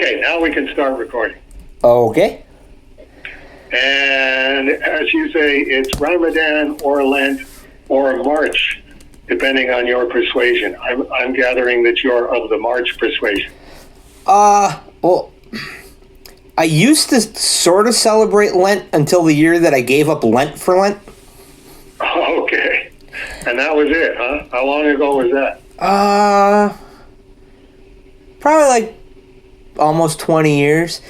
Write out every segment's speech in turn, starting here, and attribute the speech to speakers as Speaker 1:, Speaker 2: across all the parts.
Speaker 1: Okay, now we can start recording.
Speaker 2: Okay.
Speaker 1: And as you say, it's Ramadan or Lent or March, depending on your persuasion. I'm gathering that you're of the March persuasion.
Speaker 2: Well, I used to sort of celebrate Lent until the year that I gave up Lent for Lent.
Speaker 1: Okay. And that was it, huh? How long ago was that?
Speaker 2: Probably like almost 20 years.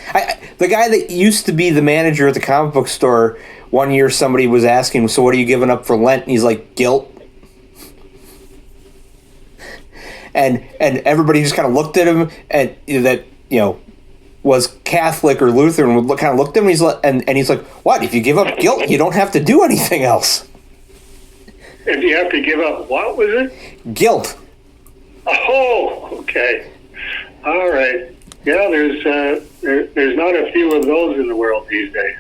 Speaker 2: The guy that used to be the manager at the comic book store, one year somebody was asking him, so what are you giving up for Lent? And he's like, guilt. And everybody just kind of looked at him, and that, was Catholic or Lutheran, kind of looked at him, and he's like, what? If you give up guilt, you don't have to do anything else.
Speaker 1: If you have to give up, what was it?
Speaker 2: Guilt.
Speaker 1: Oh, okay. All right. Yeah, there's not a few of those in the world these days.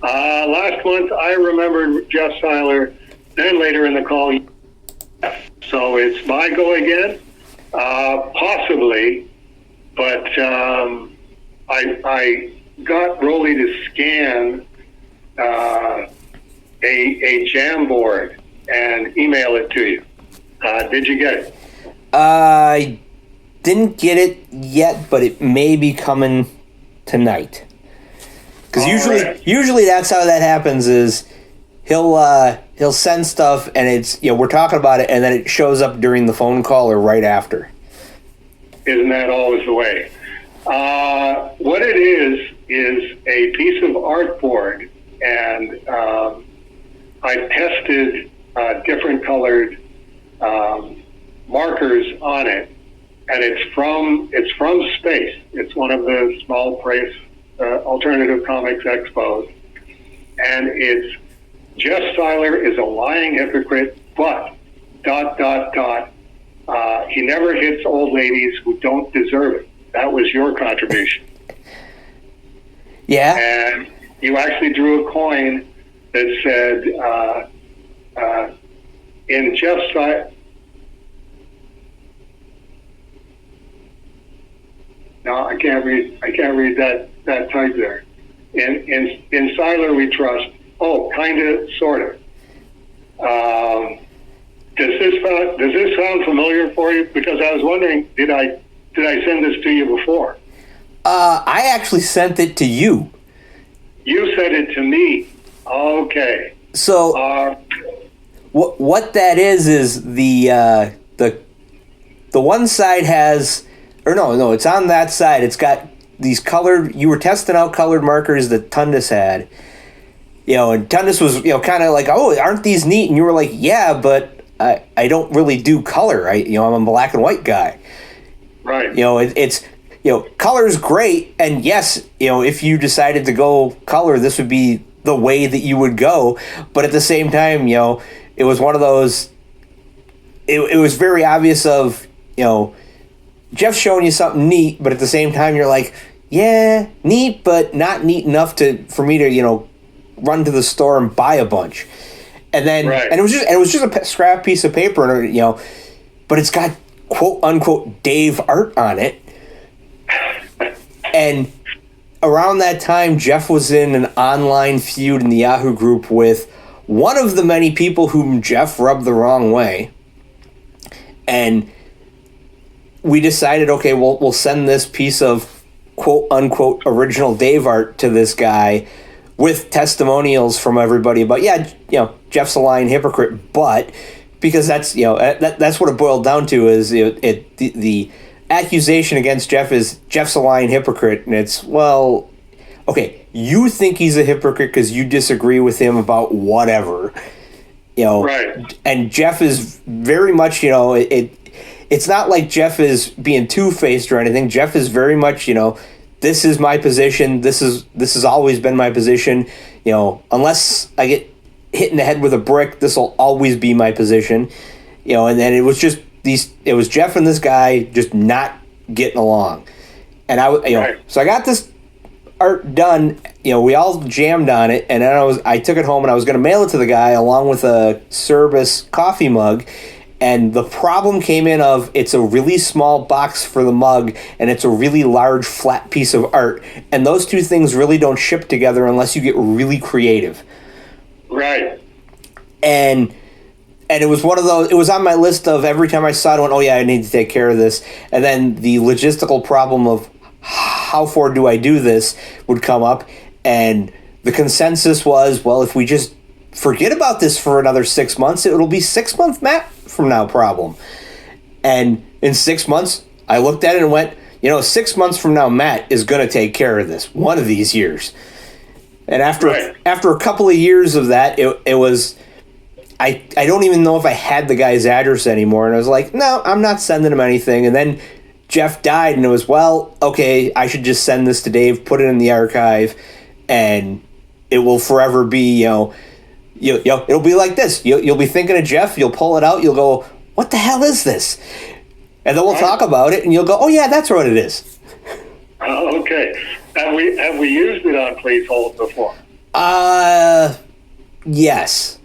Speaker 1: Last month, I remembered Jeff Seiler, then later in the call, so it's my go again? Possibly, but I got Rolly to scan a jam board and email it to you. Did you get it?
Speaker 2: I didn't get it yet, but it may be coming tonight. Because usually that's how that happens. Is he'll send stuff and it's we're talking about it and then it shows up during the phone call or right after.
Speaker 1: Isn't that always the way? What it is a piece of artboard, and I tested different colored markers on it, and it's from Space. It's one of the small price alternative comics expos, and it's Jeff Seiler is a lying hypocrite, but ... he never hits old ladies who don't deserve it. That was your contribution.
Speaker 2: Yeah.
Speaker 1: And you actually drew a coin that said, in Jeff's side. No, I can't read that type there. In Seiler we trust. Oh, kinda, sorta. Does this sound familiar for you? Because I was wondering, did I send this to you before?
Speaker 2: I actually sent it to you.
Speaker 1: You sent it to me. Okay.
Speaker 2: So what that is the one side has, or no, it's on that side. It's got these colored. You were testing out colored markers that Tundus had. And Tundus was kind of like, oh, aren't these neat? And you were like, yeah, but I don't really do color. I'm a black and white guy.
Speaker 1: Right.
Speaker 2: It's color's great, and yes, if you decided to go color, this would be the way that you would go. But at the same time, it was one of those. It was very obvious of Jeff's showing you something neat, but at the same time, you're like, yeah, neat, but not neat enough for me to run to the store and buy a bunch. And then,
Speaker 1: right.
Speaker 2: and it was just a scrap piece of paper, and but it's got quote unquote Dave art on it. And around that time, Jeff was in an online feud in the Yahoo group with one of the many people whom Jeff rubbed the wrong way. And we decided, okay, we'll send this piece of quote unquote original Dave art to this guy with testimonials from everybody about, Jeff's a lying hypocrite, but because that's, that's what it boiled down to is the accusation against Jeff is Jeff's a lying hypocrite. And it's, well, okay, you think he's a hypocrite because you disagree with him about whatever,
Speaker 1: right.
Speaker 2: And Jeff is very much, it's not like Jeff is being two-faced or anything. Jeff is very much, this is my position. This has always been my position. Unless I get hit in the head with a brick, this will always be my position. And then it was just it was Jeff and this guy just not getting along. And
Speaker 1: right.
Speaker 2: So I got this art done. We all jammed on it, and then I took it home and I was going to mail it to the guy along with a Cerebus coffee mug. And the problem came in of it's a really small box for the mug and it's a really large flat piece of art. And those two things really don't ship together unless you get really creative.
Speaker 1: Right.
Speaker 2: And it was one of those, it was on my list of every time I saw it, I went, oh yeah, I need to take care of this. And then the logistical problem of how far do I do this would come up. And the consensus was, well, if we just forget about this for another 6 months, it'll be 6 month Matt from now problem. And in 6 months, I looked at it and went, 6 months from now, Matt is going to take care of this one of these years. And after a couple of years of that, it was, I don't even know if I had the guy's address anymore. And I was like, no, I'm not sending him anything. And then Jeff died and it was, well, okay, I should just send this to Dave, put it in the archive, and it will forever be, it'll be like this. You'll be thinking of Jeff, you'll pull it out, you'll go, what the hell is this? And then we'll talk about it and you'll go, oh yeah, that's what it is.
Speaker 1: Okay. Have we used it on Please Hold before?
Speaker 2: Yes.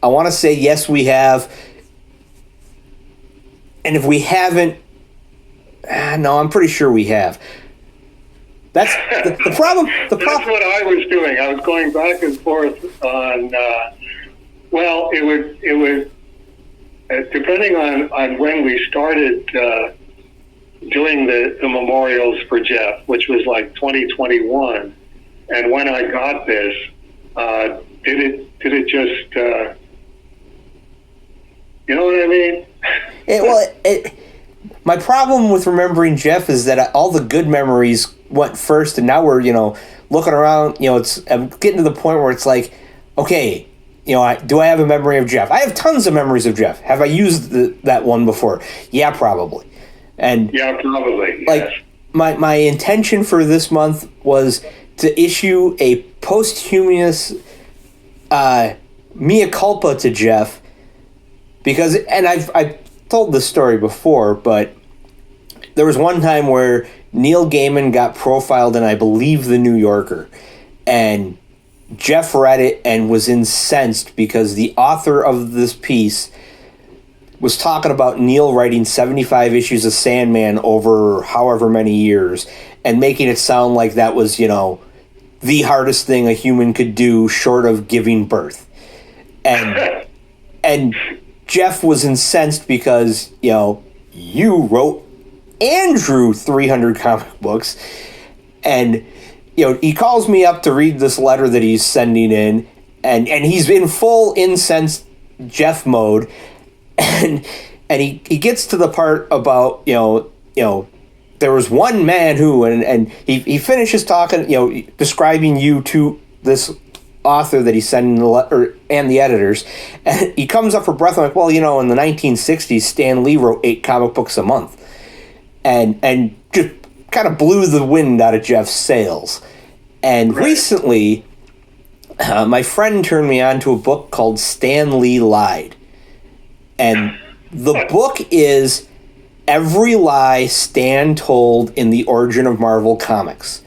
Speaker 2: I want to say yes, we have. And if we haven't, no, I'm pretty sure we have. That's the problem. That's
Speaker 1: what I was doing. I was going back and forth on. Well, it would depending on when we started doing the memorials for Jeff, which was like 2021, and when I got this, did it just you know what I mean?
Speaker 2: My problem with remembering Jeff is that all the good memories went first, and now we're, looking around, I'm getting to the point where it's like, okay, do I have a memory of Jeff? I have tons of memories of Jeff. Have I used that one before? Yeah, probably. And
Speaker 1: yeah, probably.
Speaker 2: Like,
Speaker 1: yes.
Speaker 2: my intention for this month was to issue a posthumous mea culpa to Jeff, because, and I've told this story before, but there was one time where Neil Gaiman got profiled in, I believe, The New Yorker, and Jeff read it and was incensed because the author of this piece was talking about Neil writing 75 issues of Sandman over however many years and making it sound like that was, the hardest thing a human could do short of giving birth. And Jeff was incensed because, you wrote and drew 300 comic books. And, he calls me up to read this letter that he's sending in. And he's in full incensed Jeff mode. And he gets to the part about, there was one man who, and he finishes talking, describing you to this author that he's sending the letter and the editors, and he comes up for breath. I'm like, well, in the 1960s, Stan Lee wrote 8 comic books a month, and just kind of blew the wind out of Jeff's sails. And recently, my friend turned me on to a book called Stan Lee Lied, and the book is every lie Stan told in the origin of Marvel Comics.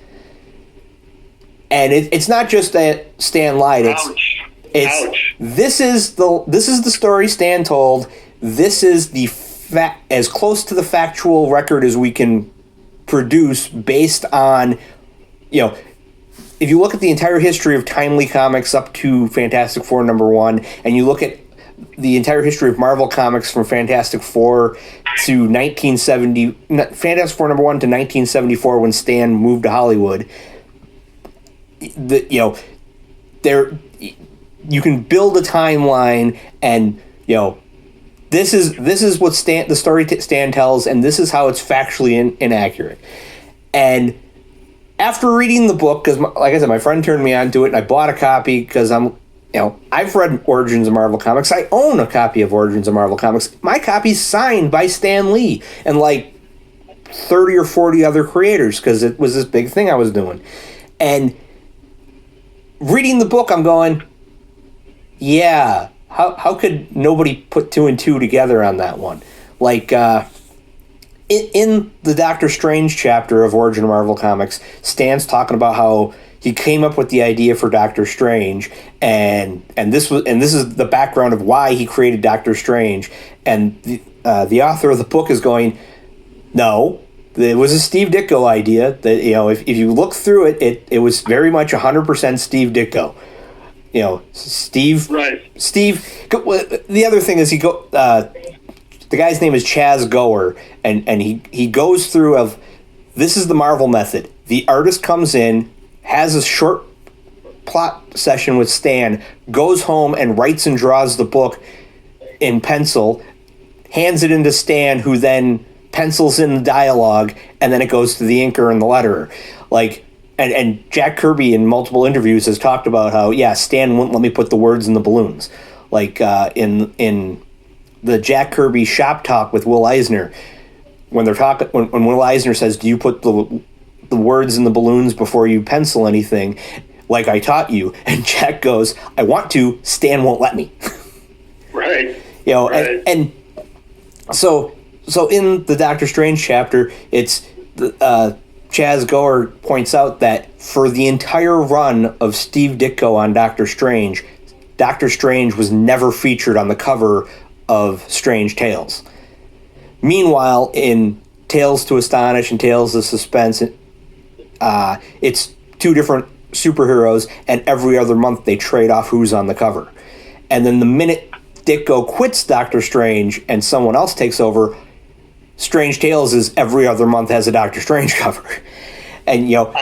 Speaker 2: And it's not just that Stan lied. Ouch. This is the story Stan told. This is the as close to the factual record as we can produce based on, if you look at the entire history of Timely Comics up to Fantastic Four #1, and you look at the entire history of Marvel Comics from Fantastic Four to 1970, Fantastic Four #1 to 1974 when Stan moved to Hollywood. There you can build a timeline, and this is what the story Stan tells, and this is how it's factually inaccurate. And after reading the book, because like I said, my friend turned me on to it, and I bought a copy because I've read Origins of Marvel Comics. I own a copy of Origins of Marvel Comics. My copy's signed by Stan Lee and like 30 or 40 other creators, because it was this big thing I was doing. And reading the book, I'm going, yeah, how could nobody put 2 and 2 together on that one? Like, in the Doctor Strange chapter of Origin of Marvel Comics, Stan's talking about how he came up with the idea for Doctor Strange, and this is the background of why he created Doctor Strange, and the author of the book is going, no, it was a Steve Ditko idea. That, you know, if you look through it was very much 100% Steve Ditko. You know, Steve.
Speaker 1: Right.
Speaker 2: Steve. The other thing is the guy's name is Chaz Gower, and he goes through of, this is the Marvel method. The artist comes in, has a short plot session with Stan, goes home and writes and draws the book in pencil, hands it into Stan, who then pencils in the dialogue, and then it goes to the inker and the letterer. Like, and Jack Kirby in multiple interviews has talked about how, yeah, Stan wouldn't let me put the words in the balloons. Like in the Jack Kirby shop talk with Will Eisner, when they're talking, when Will Eisner says, "Do you put the words in the balloons before you pencil anything, like I taught you?" And Jack goes, "I want to. Stan won't let me."
Speaker 1: Right.
Speaker 2: You know,
Speaker 1: right.
Speaker 2: and so in the Doctor Strange chapter, it's Chaz Gower points out that for the entire run of Steve Ditko on Doctor Strange was never featured on the cover of Strange Tales. Meanwhile, in Tales to Astonish and Tales of Suspense, it's two different superheroes, and every other month they trade off who's on the cover. And then the minute Ditko quits Doctor Strange and someone else takes over, Strange Tales is every other month has a Doctor Strange cover. And, you know,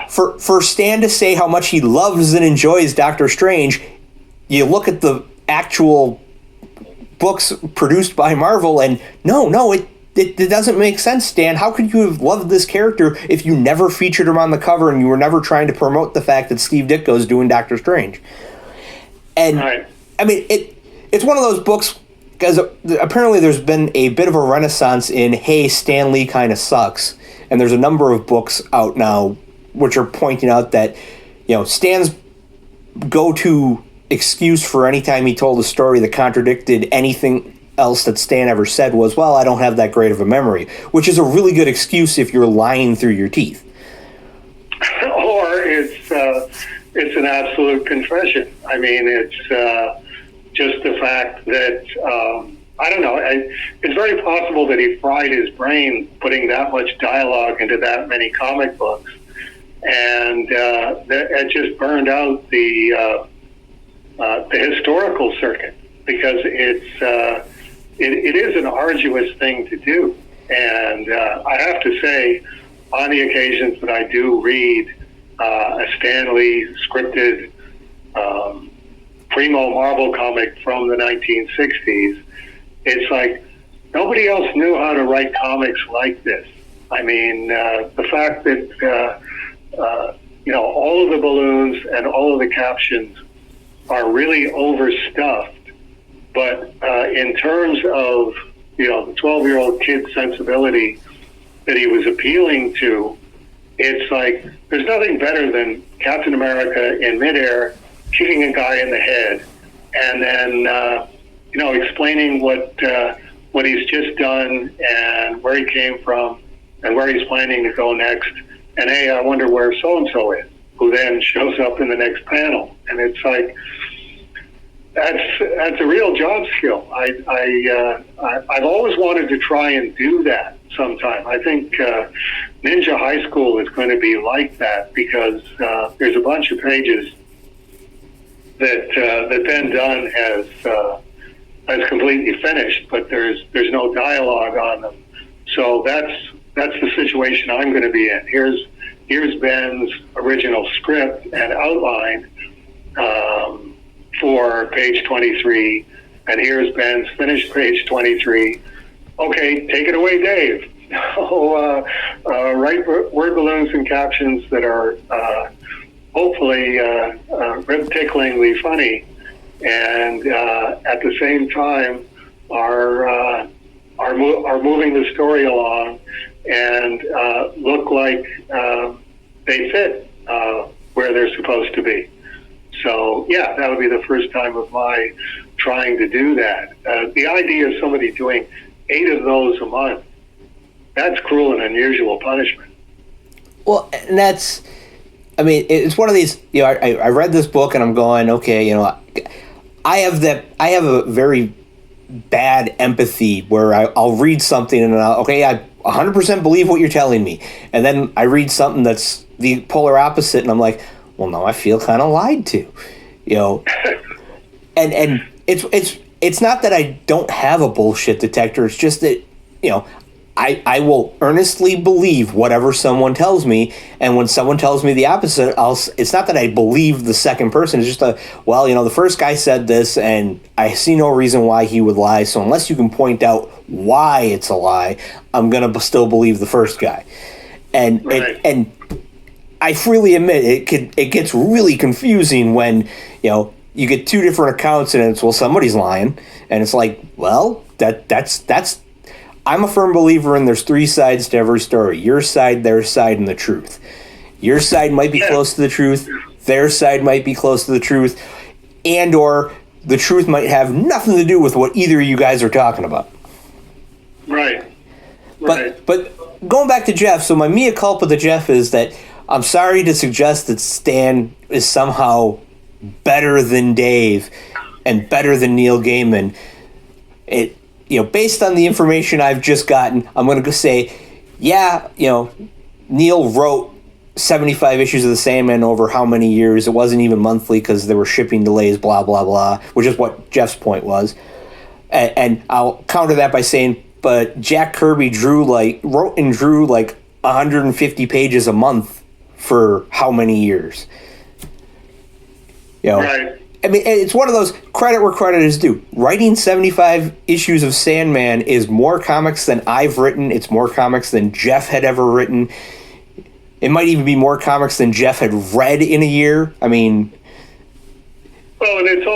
Speaker 2: for Stan to say how much he loves and enjoys Doctor Strange, you look at the actual books produced by Marvel, and no, it doesn't make sense, Stan. How could you have loved this character if you never featured him on the cover and you were never trying to promote the fact that Steve Ditko is doing Doctor Strange? And, right. I mean, it's one of those books, because apparently there's been a bit of a renaissance in, hey, Stan Lee kind of sucks. And there's a number of books out now which are pointing out that, you know, Stan's go-to excuse for any time he told a story that contradicted anything else that Stan ever said was, well, I don't have that great of a memory, which is a really good excuse if you're lying through your teeth.
Speaker 1: Or it's an absolute confession. I mean, it's just the fact that, I don't know, it's very possible that he fried his brain putting that much dialogue into that many comic books, and it just burned out the historical circuit, because it is an arduous thing to do. And I have to say, on the occasions that I do read a Stan Lee scripted primo Marvel comic from the 1960s, it's like nobody else knew how to write comics like this. I mean, the fact that you know, all of the balloons and all of the captions are really overstuffed, but in terms of, you know, the 12-year-old kid sensibility that he was appealing to, it's like there's nothing better than Captain America in midair kicking a guy in the head, and then you know, explaining what he's just done and where he came from and where he's planning to go next. And hey, I wonder where so and so is, who then shows up in the next panel. And it's like, that's a real job skill. I've always wanted to try and do that sometime. I think Ninja High School is going to be like that, because there's a bunch of pages that Ben Dunn has completely finished, but there's no dialogue on them. So that's the situation I'm going to be in. Here's Ben's original script and outline for page 23, and here's Ben's finished page 23. Okay, take it away, Dave. Write word balloons and captions that are hopefully rib-ticklingly funny, and at the same time are moving the story along and look like they fit where they're supposed to be. So yeah, that would be the first time of my trying to do that. The idea of somebody doing 8 of those a month that's cruel and unusual punishment.
Speaker 2: Well, and that's, I mean, it's one of these, I read this book and I'm going, okay, I have a very bad empathy where I'll read something and I 100% believe what you're telling me. And then I read something that's the polar opposite and I'm like, well, no, I feel kind of lied to, and it's not that I don't have a bullshit detector. It's just that, I will earnestly believe whatever someone tells me, and when someone tells me the opposite, it's not that I believe the second person. It's just the first guy said this, and I see no reason why he would lie. So unless you can point out why it's a lie, I'm gonna still believe the first guy. And
Speaker 1: right.
Speaker 2: and I freely admit it gets really confusing when you get two different accounts and it's somebody's lying, and it's like, well, that's. I'm a firm believer in there's three sides to every story. Your side, their side, and the truth. Your side might be close to the truth. Their side might be close to the truth. And or the truth might have nothing to do with what either of you guys are talking about.
Speaker 1: Right.
Speaker 2: But going back to Jeff, so my mea culpa to Jeff is that I'm sorry to suggest that Stan is somehow better than Dave and better than Neil Gaiman. Based on the information I've just gotten, I'm going to say, Neil wrote 75 issues of the Sandman over how many years? It wasn't even monthly because there were shipping delays, blah, blah, blah, which is what Jeff's point was. And I'll counter that by saying, but Jack Kirby wrote and drew 150 pages a month for how many years?
Speaker 1: Right.
Speaker 2: I mean, it's one of those credit where credit is due. Writing 75 issues of Sandman is more comics than I've written. It's more comics than Jeff had ever written. It might even be more comics than Jeff had read in a year. I mean,
Speaker 1: well, and it's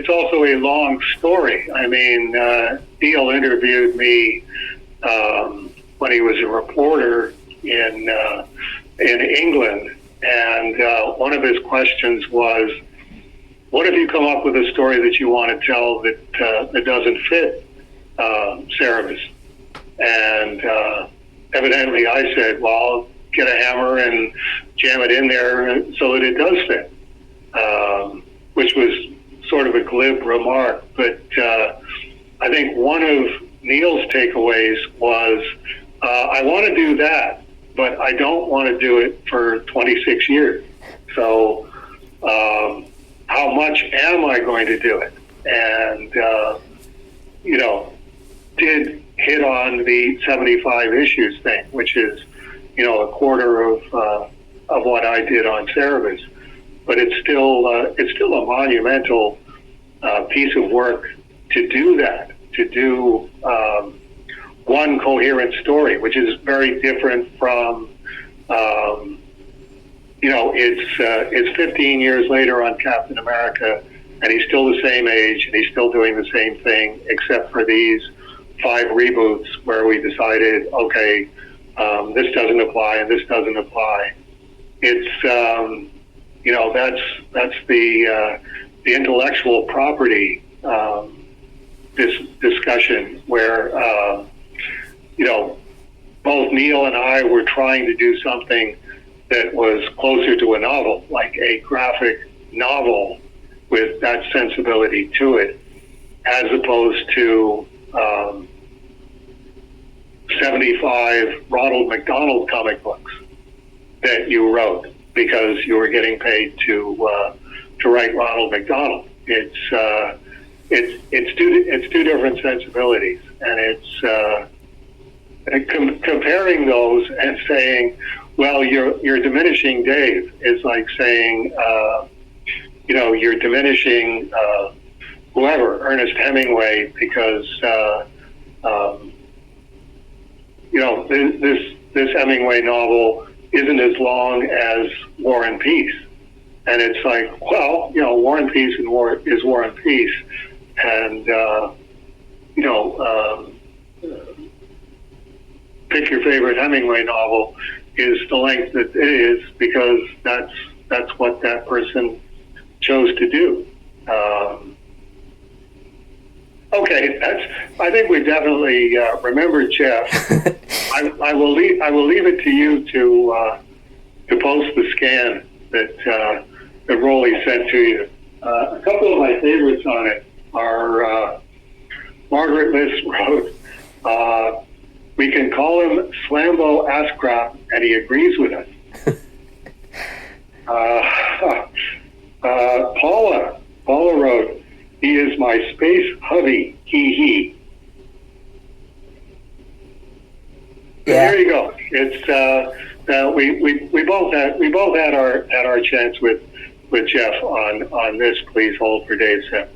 Speaker 1: also a long story. I mean, Neil interviewed me when he was a reporter in England, and one of his questions was, what if you come up with a story that you want to tell that doesn't fit Cerebus? And evidently I said, well, get a hammer and jam it in there so that it does fit, which was sort of a glib remark. But I think one of Neil's takeaways was, I want to do that, but I don't want to do it for 26 years. So how much am I going to do it? And, did hit on the 75 issues thing, which is, a quarter of what I did on Cerebus. But it's still a monumental piece of work to do that, to do one coherent story, which is very different from, it's 15 years later on Captain America, and he's still the same age, and he's still doing the same thing, except for these 5 reboots where we decided, okay, this doesn't apply and this doesn't apply. It's, that's the intellectual property this discussion where, both Neil and I were trying to do something that was closer to a novel, like a graphic novel with that sensibility to it, as opposed to 75 Ronald McDonald comic books that you wrote because you were getting paid to write Ronald McDonald. It's two different sensibilities, and it's comparing those and saying, well, you're diminishing Dave is like saying, you're diminishing whoever, Ernest Hemingway, because this Hemingway novel isn't as long as War and Peace, and it's like, well, War and Peace and War and Peace, and pick your favorite Hemingway novel is the length that it is because that's what that person chose to do. Okay, I think we definitely remembered Jeff. I will leave it to you to post the scan that Rolly sent to you. A couple of my favorites on it are Margaret Liss wrote, we can call him Slambo Ascrap, and he agrees with us. Paula wrote, he is my space hubby, he.
Speaker 2: Yeah.
Speaker 1: There you go. It's we both had our chance with Jeff on this. Please hold for Dave Sim.